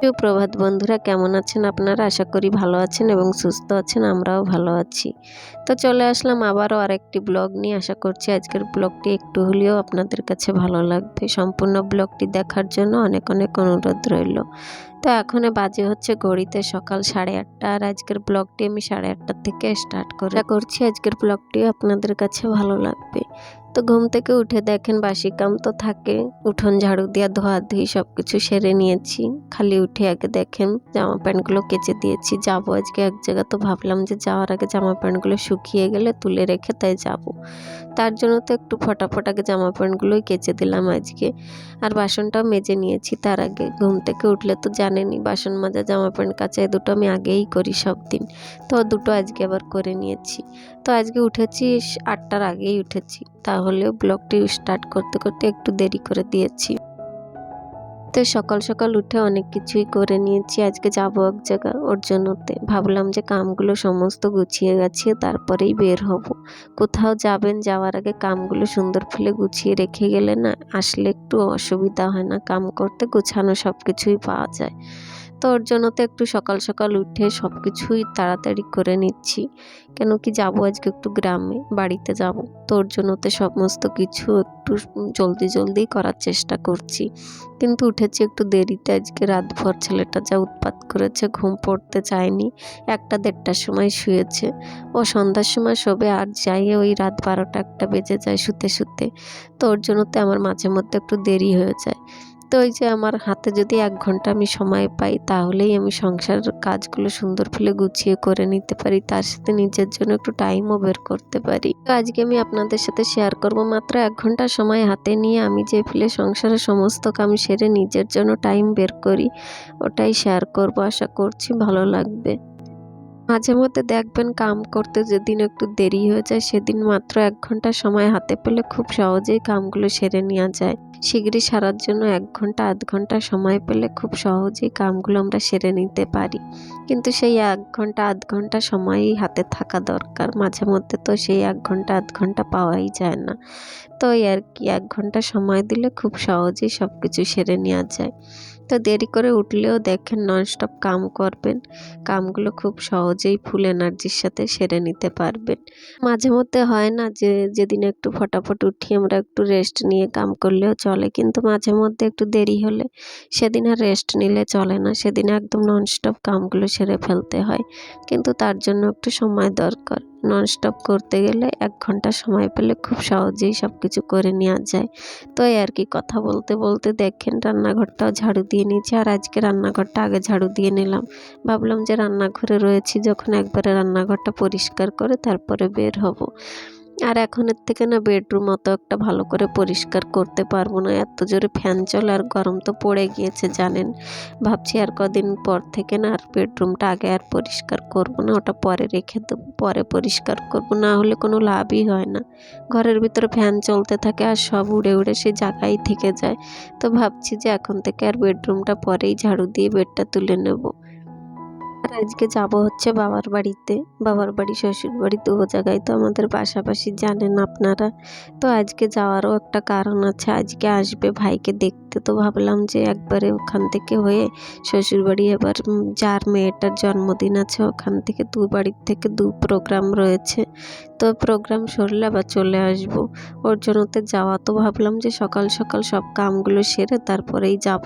সুপ্রভাত বন্ধুরা, কেমন আছেন আপনারা? আশা করি ভালো আছেন এবং সুস্থ আছেন। আমরাও ভালো আছি। তো চলে আসলাম আবারও আরেকটি ব্লগ নিয়ে। আশা করছি আজকের ব্লগটি একটু হলেও আপনাদের কাছে ভালো লাগবে। সম্পূর্ণ ব্লগটি দেখার জন্য অনেক অনেক অনুরোধ রইল। তো এখন বাজে হচ্ছে ঘড়িতে সকাল 8:30। আর আজকের ব্লগটি আমি 8:30 থেকে স্টার্ট করছি। আজকের ব্লগটিও আপনাদের কাছে ভালো লাগবে। তো ঘুম থেকে উঠে দেখেন বাসি কাম তো থাকে, উঠোন ঝাড়ু দিয়া ধোয়াধুয়ি সব কিছু সেরে নিয়েছি। খালি উঠে আগে দেখেন জামা প্যান্টগুলো কেচে দিয়েছি। যাবো আজকে এক জায়গা, তো ভাবলাম যে যাওয়ার আগে জামা প্যান্টগুলো শুকিয়ে গেলে তুলে রেখে তাই যাব। তার জন্য তো একটু ফটাফট আগে জামা প্যান্টগুলোই কেচে দিলাম আজকে। আর বাসনটাও মেজে নিয়েছি তার আগে। ঘুম থেকে উঠলে তো জানেনই, বাসন মাজা জামা প্যান্ট কাচা এই দুটো আমি আগেই করি সব দিন। তো দুটো আজকে আবার করে নিয়েছি। তো আজকে উঠেছি 8টার আগেই উঠেছি, তাহলেও ব্লগটি স্টার্ট করতে করতে একটু দেরি করে দিয়েছি। তো সকাল সকাল উঠে অনেক কিছুই করে নিয়েছি। আজকে যাবো এক জায়গা, ওর জন্যতে ভাবলাম যে কামগুলো সমস্ত গুছিয়ে গাছিয়ে তারপরেই বের হব। কোথাও যাবেন, যাওয়ার আগে কামগুলো সুন্দর ফুলে গুছিয়ে রেখে গেলে না, আসলে একটু অসুবিধা হয় না, কাম করতে গোছানো সব কিছুই পাওয়া যায়। তো ওর জন্য তো একটু সকাল সকাল উঠে সব কিছুই তাড়াতাড়ি করে নিচ্ছি। কেন কি যাবো আজকে একটু গ্রামে, বাড়িতে যাব। তো ওর জন্য তো সমস্ত কিছু একটু জলদি জলদি করার চেষ্টা করছি। কিন্তু উঠেছি একটু দেরিতে। আজকে রাতভর ছেলেটা যা উৎপাত করেছে, ঘুম পড়তে চায়নি। 1টা-1:30টার সময় শুয়েছে। ও সন্ধ্যার সময় শোবে, আর যাই ওই রাত 12টা-1টা বেজে যায় শুতে শুতে। তো ওর জন্য তো আমার মাঝে মধ্যে একটু দেরি হয়ে যায়। তো ওই যে আমার হাতে যদি 1 ঘন্টা আমি সময় পাই, তাহলেই আমি সংসারের কাজগুলো সুন্দর ফুলে গুছিয়ে করে নিতে পারি। তার সাথে নিজের জন্য একটু টাইমও বের করতে পারি। তো আজকে আমি আপনাদের সাথে শেয়ার করব, মাত্র 1 ঘন্টা সময় হাতে নিয়ে আমি যে ফেলে সংসারের সমস্ত কাম সেরে নিজের জন্য টাইম বের করি, ওটাই শেয়ার করব। আশা করছি ভালো লাগবে। মাঝে মধ্যে দেখবেন কাম করতে যেদিন একটু দেরি হয়ে যায়, সেদিন মাত্র 1 ঘন্টা সময় হাতে পেলে খুব সহজেই কামগুলো সেরে নেওয়া যায়। শিগগিরই সারার জন্য 1 ঘন্টা 1/2 ঘন্টা সময় পেলে খুব সহজেই কামগুলো আমরা সেরে নিতে পারি। কিন্তু সেই 1 ঘন্টা 1/2 ঘন্টা সময়ই হাতে থাকা দরকার। মাঝে মধ্যে তো সেই 1 ঘন্টা 1/2 ঘন্টা পাওয়াই যায় না। তো এই আর কি, 1 ঘন্টা সময় দিলে খুব সহজেই সব কিছু সেরে নেওয়া যায়। তো দেরি করে উঠলেও দেখেন ননস্টপ কাম করবেন, কামগুলো খুব সহজেই ফুল এনার্জির সাথে সেরে নিতে পারবেন। মাঝে মধ্যে হয় না যে যেদিন একটু ফটাফট উঠি আমরা একটু রেস্ট নিয়ে কাম করলেও চলে, কিন্তু মাঝে মধ্যে একটু দেরি হলে সেদিন আর রেস্ট নিলে চলে না, সেদিন একদম ননস্টপ কামগুলো সেরে ফেলতে হয়। কিন্তু তার জন্য একটু সময় দরকার। ননস্টপ করতে গেলে 1 ঘন্টা সময় পেলে খুব সহজেই সব কিছু করে নেওয়া যায়। তো এই আর কি, কথা বলতে বলতে দেখেন রান্নাঘরটাও ঝাড়ু দিয়ে নিয়েছি। আর আজকে রান্নাঘরটা আগে ঝাড়ু দিয়ে নিলাম। ভাবলাম যে রান্নাঘরে রয়েছি যখন, একবারে রান্নাঘরটা পরিষ্কার করে তারপরে বের হব। আর এখনের থেকে না বেডরুম অত একটা ভালো করে পরিষ্কার করতে পারবো না, এত জোরে ফ্যান চলে আর গরম তো পড়ে গিয়েছে জানেন। ভাবছি আর কদিন পর থেকে না আর বেডরুমটা আগে আর পরিষ্কার করব না, ওটা পরে রেখে দেবো, পরে পরিষ্কার করব। না হলে কোনো লাভই হয় না। ঘরের ভিতরে ফ্যান চলতে থাকে আর সব উড়ে উড়ে সেই জায়গায় থেকে যায়। তো ভাবছি যে এখন থেকে আর বেডরুমটা পরেই ঝাড়ু দিয়ে বেডটা তুলে নেব। আর আজকে যাব হচ্ছে বাবার বাড়িতে। বাবার বাড়ি, শ্বশুর বাড়ি 2 জায়গায় তো আমাদের পাশাপাশি, জানেন আপনারা। তো আজকে যাওয়ারও একটা কারণ আছে, আজকে আসবে ভাইকে দেখতে। তো ভাবলাম যে একবারে ওখান থেকে হয়ে শ্বশুর বাড়ি, এবার যার মেয়েটার জন্মদিন আছে ওখান থেকে 2 বাড়ির থেকে 2 প্রোগ্রাম রয়েছে। তো প্রোগ্রাম সরলে আবার চলে আসব। ওর জন্যতে যাওয়া, তো ভাবলাম যে সকাল সকাল সব কামগুলো সেরে তারপরেই যাব।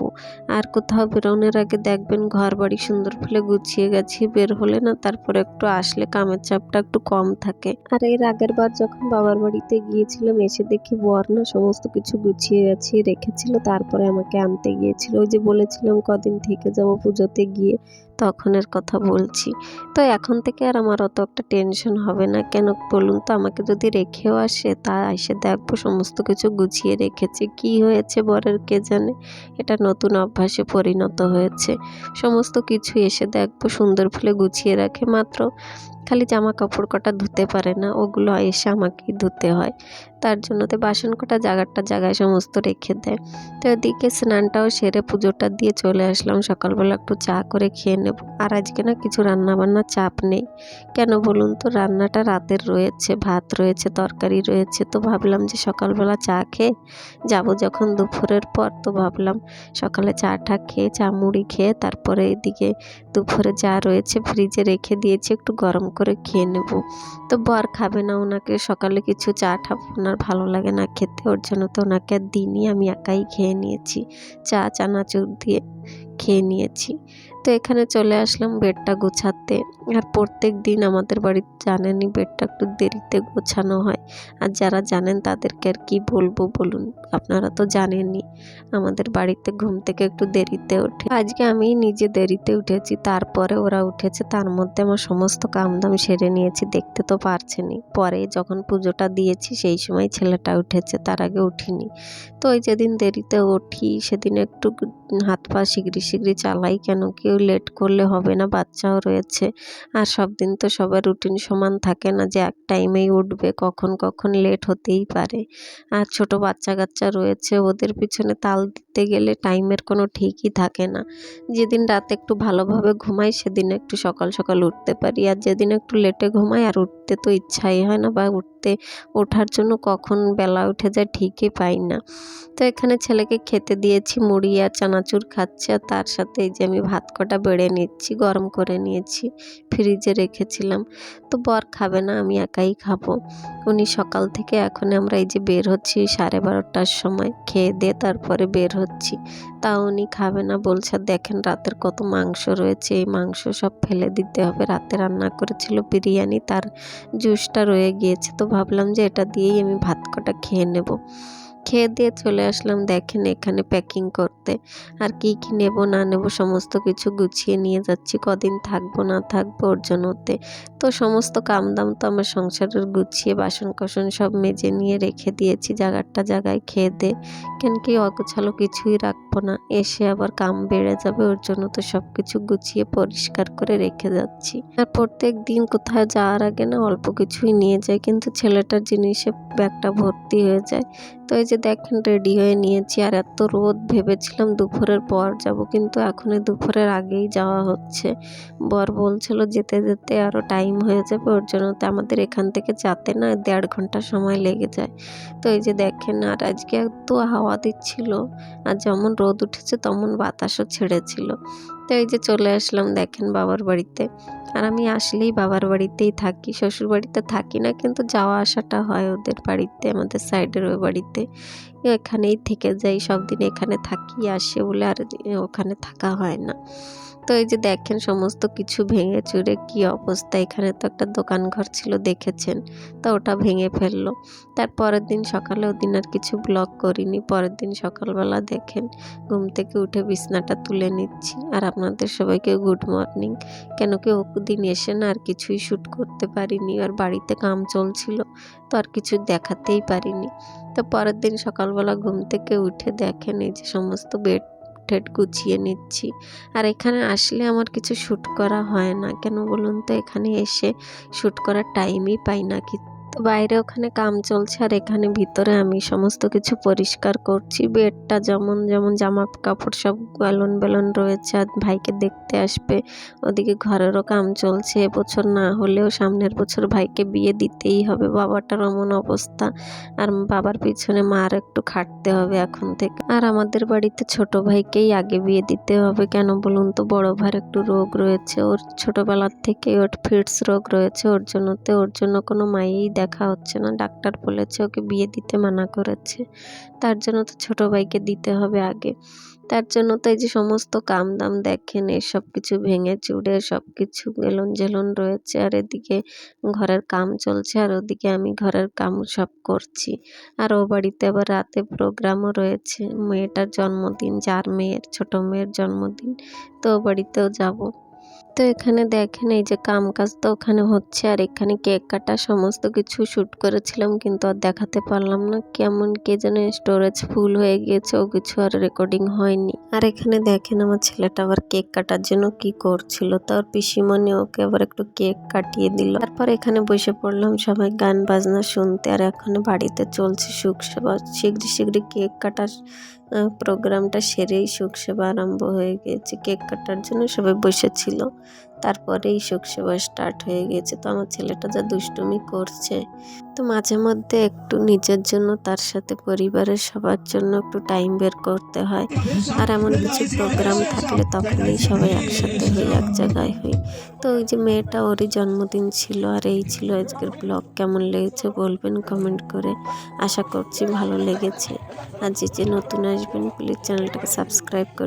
আর কোথাও বেরোনোর আগে দেখবেন ঘর বাড়ি সুন্দর ফুলে গুছিয়ে গাছিয়ে বের হলে না, তারপরে একটু আসলে কামের চাপটা একটু কম থাকে। আর এর আগের বার যখন বাবার বাড়িতে গিয়েছিলাম, এসে দেখি বর না সমস্ত কিছু গুছিয়ে গাছিয়ে রেখেছিল, তারপরে আমাকে আনতে গিয়েছিল। ওই যে বলেছিলাম কদিন থেকে যাব পুজোতে গিয়ে, তখনের কথা বলছি। তো এখন থেকে আর আমার অত একটা টেনশন হবে না। কেন বলুন তো, আমাকে যদি রেখেও আসে, তা এসে দেখবো সমস্ত কিছু গুছিয়ে রেখেছে। কি হয়েছে বরের কে জানে, এটা নতুন অভ্যাসে পরিণত হয়েছে। সমস্ত কিছু এসে দেখবো সুন্দর ফুলে গুছিয়ে রাখে। মাত্র খালি জামা কাপড় কটা ধুতে পারে না, ওগুলো এসে আমাকেই ধুতে হয়। তার জন্য তো বাসন কটা জায়গায় সমস্ত রেখে দেয়। তো এদিকে স্নানটাও সেরে পুজোটা দিয়ে চলে আসলাম। সকালবেলা একটু চা করে খেয়ে নেব। আর আজকে না কিছু রান্নাবান্নার চাপ নেই। কেন বলুন তো, রান্নাটা রাতের রয়েছে, ভাত রয়েছে, তরকারি রয়েছে। তো ভাবলাম যে সকালবেলা চা খেয়ে যাব যখন দুপুরের পর, তো ভাবলাম সকালে চাটা খেয়ে চা মুড়ি খেয়ে তারপরে এদিকে দুপুরে যা রয়েছে ফ্রিজে রেখে দিয়েছি, একটু গরম করে খেয়ে নেব। তো বর খাবে না, ওনাকে সকালে কিছু চা টা ওনার ভালো লাগে না খেতে, ওর জন্য তো ওনাকে আর দিইনি, আমি একাই খেয়ে নিয়েছি। চা চানাচুর দিয়ে খেয়ে নিয়েছি। তো এখানে চলে আসলাম বেডটা গোছাতে। আর প্রত্যেক দিন আমাদের বাড়িতে জানেনই বেডটা একটু দেরিতে গোছানো হয়। আর যারা জানেন তাদেরকে আর কি বলবো বলুন, আপনারা তো জানেনই আমাদের বাড়িতে ঘুম থেকে একটু দেরিতে ওঠে। আজকে আমি নিজে দেরিতে উঠেছি, তারপরে ওরা উঠেছে, তার মধ্যে আমার সমস্ত কামদাম সেরে নিয়েছি, দেখতে তো পারছেনই। পরে যখন পুজোটা দিয়েছি সেই সময় ছেলেটা উঠেছে, তার আগে উঠিনি। তো ওই যেদিন দেরিতে উঠি সেদিন একটু হাত পা শিগগিরি চালাই, কেন কি ওই লেট করলে হবে না, বাচ্চাও রয়েছে। আর সব দিন তো সবার রুটিন সমান থাকে না যে এক টাইমেই উঠবে, কখন কখন লেট হতেই পারে। আর ছোট বাচ্চা কাচ্চা রয়েছে, ওদের পিছনে তাল দিতে গেলে টাইমের কোনো ঠিকই থাকে না। যেদিন রাতে একটু ভালোভাবে ঘুমাই সেদিন একটু সকাল সকাল উঠতে পারি, আর যেদিন একটু লেটে ঘুমাই আর উঠতে তো ইচ্ছাই হয় না, বা ওঠার জন্য কখন বেলা উঠে যায় ঠিকই পাই না। তো এখানে ছেলেকে খেতে দিয়েছি, মুড়ি আর চানাচুর খাচ্ছে, আর তার সাথে এই যে আমি ভাত কটা বেড়ে নিচ্ছি, গরম করে নিয়েছি, ফ্রিজে রেখেছিলাম। তো বর খাবে না, আমি একাই খাবো। উনি সকাল থেকে এখন আমরা এই যে বের হচ্ছি 12:30টার সময়, খেয়ে দিয়ে তারপরে বের হচ্ছি। তাও উনি খাবে না, বলছে দেখেন রাতের কত মাংস রয়েছে, এই মাংস সব ফেলে দিতে হবে। রাতে রান্না করেছিল বিরিয়ানি, তার জুসটা রয়ে গিয়েছে, তো ভাবলাম যে এটা দিয়েই আমি ভাত কটা খেয়ে নেব। খেয়ে দিয়ে চলে আসলাম দেখেন এখানে প্যাকিং করতে। আর কি কি নেব না নেব সমস্ত কিছু গুছিয়ে নিয়ে যাচ্ছি, কদিন থাকবো না থাকবো ওর জন্যতে। তো সমস্ত কাম দাম তো আমার সংসারের গুছিয়ে বাসন কোসন সব মেজে নিয়ে রেখে দিয়েছি জায়গায়, খেয়ে দে কেন কি অগোছালো কিছুই রাখবো না, এসে আবার কাম বেড়ে যাবে, ওর জন্য তো সব কিছু গুছিয়ে পরিষ্কার করে রেখে যাচ্ছি। আর প্রত্যেক দিন কোথাও যাওয়ার আগে না অল্প কিছুই নিয়ে যাই, কিন্তু ছেলেটার জিনিসে ব্যাগটা ভর্তি হয়ে যায়। তো এই যে দেখেন রেডি হয়ে নিয়েছি, আর এত রোদ, ভেবেছিলাম দুপুরের পর যাব, কিন্তু এখনই দুপুরের আগেই যাওয়া হচ্ছে। বর বলছিল যেতে যেতে আরও টাইম হয়ে যাবে, ওর জন্য তো আমাদের এখান থেকে যেতে না 1.5 ঘন্টা সময় লেগে যায়। তো এই যে দেখেন, আর আজকে এত হাওয়া দিচ্ছিল, আর যেমন রোদ উঠেছে তেমন বাতাসও ছেড়েছিল। তো এই যে চলে আসলাম দেখেন বাবার বাড়িতে। আর আমি আসলেই বাবার বাড়িতেই থাকি, শ্বশুর বাড়িতে থাকি না, কিন্তু যাওয়া আসাটা হয় ওদের বাড়িতে, আমাদের সাইডের ওই বাড়িতে। এখানেই থেকে যাই, সব দিন এখানে থাকি আসে বলে আর ওখানে থাকা হয় না। তো এই যে দেখেন সমস্ত কিছু ভেঙে চুরে কি অবস্থা, এখানে তো একটা দোকান ঘর ছিল দেখেছেন, তো ওটা ভেঙে ফেললো। তার পরের দিন সকালে, ওদিন আর কিছু ব্লগ করিনি, পরের দিন সকালবেলা দেখেন ঘুম থেকে উঠে বিছনাটা তুলে নিচ্ছি। আর আপনাদের সবাইকে গুড মর্নিং। কেন কি ওদিন এসে না আর কিছুই শ্যুট করতে পারিনি, আর বাড়িতে কাম চলছিল, তো আর কিছু দেখাতেই পারিনি। তো পরের দিন সকালবেলা ঘুম থেকে উঠে দেখেন এই যে সমস্ত বেড টেড গুছিয়ে নিচ্ছি। আর এখানে আসলে আমার কিছু শ্যুট করা হয় না, কেন বলুন তো, এখানে এসে শ্যুট করার টাইমই পাই না। তো বাইরে ওখানে কাম চলছে, আর এখানে ভিতরে আমি সমস্ত কিছু পরিষ্কার করছি। বেডটা যেমন যেমন জামা কাপড় সব বেলন রয়েছে, আর ভাইকে দেখতে আসবে, ওদিকে ঘরেরও কাম চলছে। এবছর না হলেও সামনের বছর ভাইকে বিয়ে দিতেই হবে, বাবাটার এমন অবস্থা। আর বাবার পিছনে মার একটু খাটতে হবে এখন থেকে। আর আমাদের বাড়িতে ছোট ভাইকেই আগে বিয়ে দিতে হবে, কেন বলুন তো, বড় ভাইয়ের একটু রোগ রয়েছে, ওর ছোটবেলার থেকে ওর ফিটস রোগ রয়েছে, ওর জন্য কোনো মায়েই দেখা হচ্ছে না, ডাক্তার বলেছে ওকে বিয়ে দিতে মানা করেছে। তার জন্য তো ছোট ভাইকে দিতে হবে আগে। তার জন্য তো এই যে সমস্ত কাম দাম দেখেন, এসব কিছু ভেঙে চুড়ে সব কিছু ঝেলন রয়েছে, আর এদিকে ঘরের কাম চলছে, আর ওদিকে আমি ঘরের কাম সব করছি। আর ও বাড়িতে আবার রাতে প্রোগ্রামও রয়েছে, মেয়েটার জন্মদিন, যার মেয়ের ছোট মেয়ের জন্মদিন, তো ও বাড়িতেও যাব। তো এখানে দেখেন এই যে কাম কাজ তো ওখানে হচ্ছে, আর এখানে কেক কাটা সমস্ত কিছু শ্যুট করেছিলাম কিন্তু আর দেখাতে পারলাম না, কেমন কে যেন স্টোরেজ ফুল হয়ে গিয়েছে, ও কিছু আর রেকর্ডিং হয়নি। আর এখানে দেখেন আমার ছেলেটা আবার কেক কাটার জন্য কি করছিল, তার পিসিমণি ওকে আবার একটু কেক কাটিয়ে দিল। তারপর এখানে বসে পড়লাম সবাই গান বাজনা শুনতে, আর এখানে বাড়িতে চলছে সুখ সেবা, শীঘ্রই শীঘ্রই কেক কাটার প্রোগ্রামটা সেরেই শোক সেবা আরম্ভ হয়ে গিয়েছে। কেক কাটার জন্য সবাই বসেছিল, তারপরেই শোক সেবা স্টার্ট হয়ে গিয়েছে। তো আমার ছেলেটা যা দুষ্টুমি করছে, তো মাঝে মধ্যে একটু নিজের জন্য তার সাথে পরিবারের সবার জন্য একটু টাইম বের করতে হয়। আর এমন কিছু প্রোগ্রাম থাকলে তখনই সবাই একসাথে হই, এক জায়গায় হই। তো ওই যে মেয়েটা, ওরই জন্মদিন ছিল। আর এই ছিল আজকের ব্লগ। কেমন লেগেছে বলবেন কমেন্ট করে, আশা করছি ভালো লেগেছে। আর যে নতুন আসবেন প্লিজ চ্যানেলটাকে সাবস্ক্রাইব করে